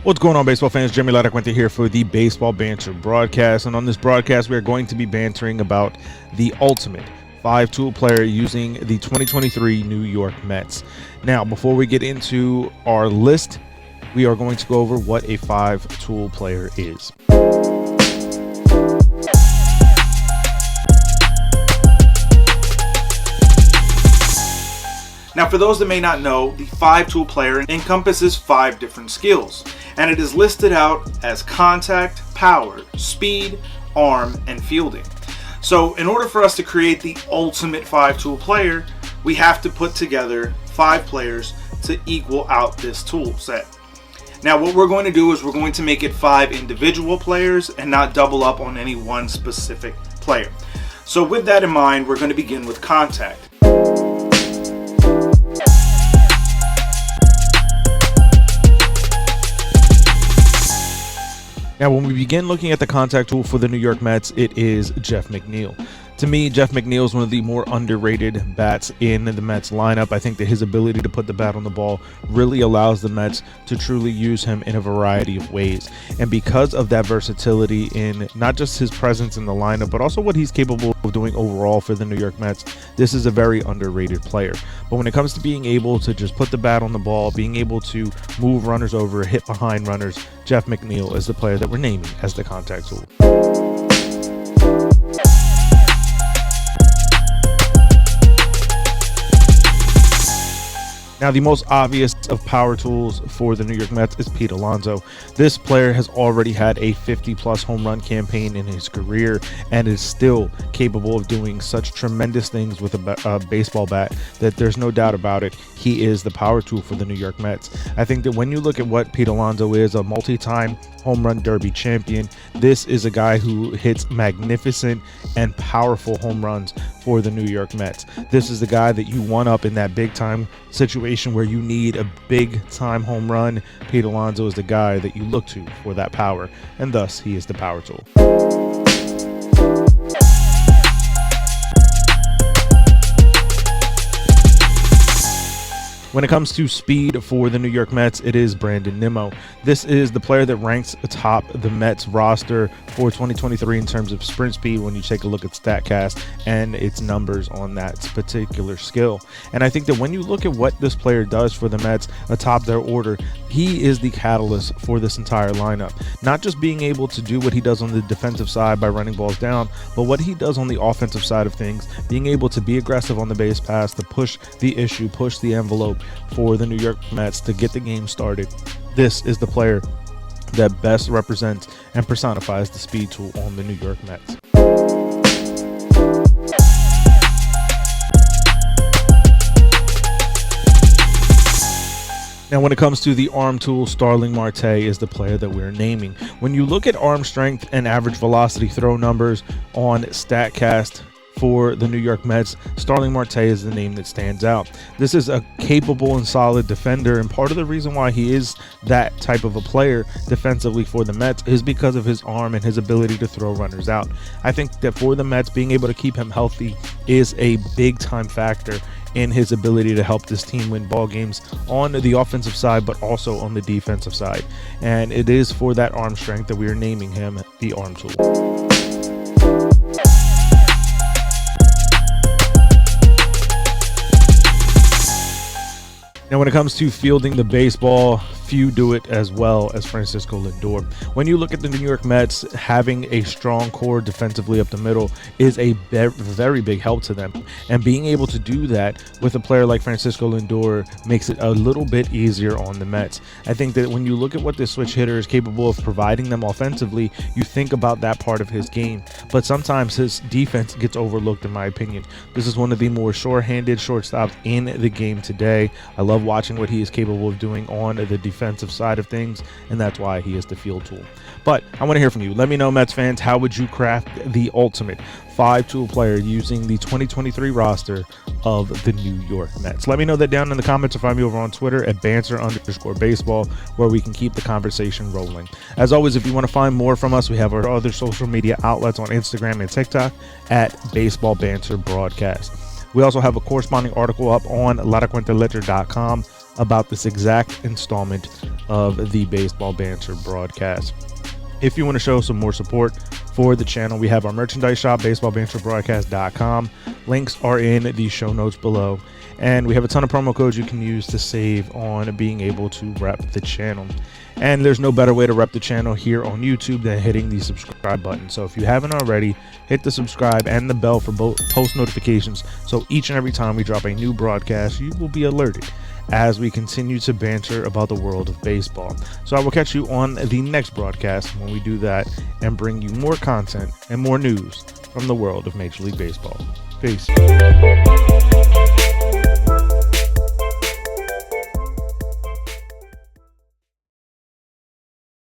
What's going on, baseball fans? Jeremy Laracuente here for the Baseball Banter Broadcast. And on this broadcast, we are going to be bantering about the ultimate 5-tool player using the 2023 New York Mets. Now, before we get into our list, we are going to go over what a 5-tool player is. Now, for those that may not know, the 5-tool player encompasses 5 different skills, and it is listed out as contact, power, speed, arm, and fielding. So in order for us to create the ultimate 5-tool player, we have to put together 5 players to equal out this tool set. Now what we're going to do is we're going to make it 5 individual players and not double up on any one specific player. So with that in mind, we're going to begin with contact. Now, when we begin looking at the contact tool for the New York Mets, it is Jeff McNeil. To me, Jeff McNeil is one of the more underrated bats in the Mets lineup. I think that his ability to put the bat on the ball really allows the Mets to truly use him in a variety of ways. And because of that versatility in not just his presence in the lineup, but also what he's capable of doing overall for the New York Mets, this is a very underrated player. But when it comes to being able to just put the bat on the ball, being able to move runners over, hit behind runners, Jeff McNeil is the player that we're naming as the contact tool. Now, the most obvious of power tools for the New York Mets is Pete Alonso. This player has already had a 50-plus home run campaign in his career and is still capable of doing such tremendous things with a baseball bat that there's no doubt about it. He is the power tool for the New York Mets. I think that when you look at what Pete Alonso is, a multi-time home run derby champion, this is a guy who hits magnificent and powerful home runs for the New York Mets. This is the guy that you want up in that big-time situation where you need a big-time home run. Pete Alonso is the guy that you look to for that power, and thus he is the power tool. When it comes to speed for the New York Mets, it is Brandon Nimmo. This is the player that ranks atop the Mets roster for 2023 in terms of sprint speed when you take a look at StatCast and its numbers on that particular skill. And I think that when you look at what this player does for the Mets atop their order, he is the catalyst for this entire lineup. Not just being able to do what he does on the defensive side by running balls down, but what he does on the offensive side of things, being able to be aggressive on the base pass, to push the issue, push the envelope for the New York Mets to get the game started. This is the player that best represents and personifies the speed tool on the New York Mets. Now, when it comes to the arm tool, Starling Marte is the player that we're naming. When you look at arm strength and average velocity throw numbers on StatCast for the New York Mets, Starling Marte is the name that stands out. This is a capable and solid defender, and part of the reason why he is that type of a player defensively for the Mets is because of his arm and his ability to throw runners out. I think that for the Mets, being able to keep him healthy is a big-time factor in his ability to help this team win ball games on the offensive side, but also on the defensive side. And it is for that arm strength that we are naming him the arm tool. Now, when it comes to fielding the baseball, few do it as well as Francisco Lindor. When you look at the New York Mets, having a strong core defensively up the middle is a very big help to them. And being able to do that with a player like Francisco Lindor makes it a little bit easier on the Mets. I think that when you look at what this switch hitter is capable of providing them offensively, you think about that part of his game. But sometimes his defense gets overlooked, in my opinion. This is one of the more sure-handed shortstops in the game today. I love watching what he is capable of doing on the defensive side of things, and that's why he is the field tool. But I want to hear from you. Let me know, Mets fans, how would you craft the ultimate 5-tool player using the 2023 roster of the New York Mets? Let me know that down in the comments, or find me over on Twitter at banter_baseball, where we can keep the conversation rolling. As always, if you want to find more from us, we have our other social media outlets on Instagram and TikTok at Baseball Banter Broadcast. We also have a corresponding article up on laracuenteledger.com about this exact installment of the Baseball Banter Broadcast. If you want to show some more support for the channel, we have our merchandise shop, baseballbanterbroadcast.com. Links are in the show notes below. And we have a ton of promo codes you can use to save on being able to rep the channel. And there's no better way to rep the channel here on YouTube than hitting the subscribe button. So if you haven't already, hit the subscribe and the bell for both post notifications. So each and every time we drop a new broadcast, you will be alerted as we continue to banter about the world of baseball. So I will catch you on the next broadcast when we do that and bring you more content and more news from the world of Major League Baseball. Peace.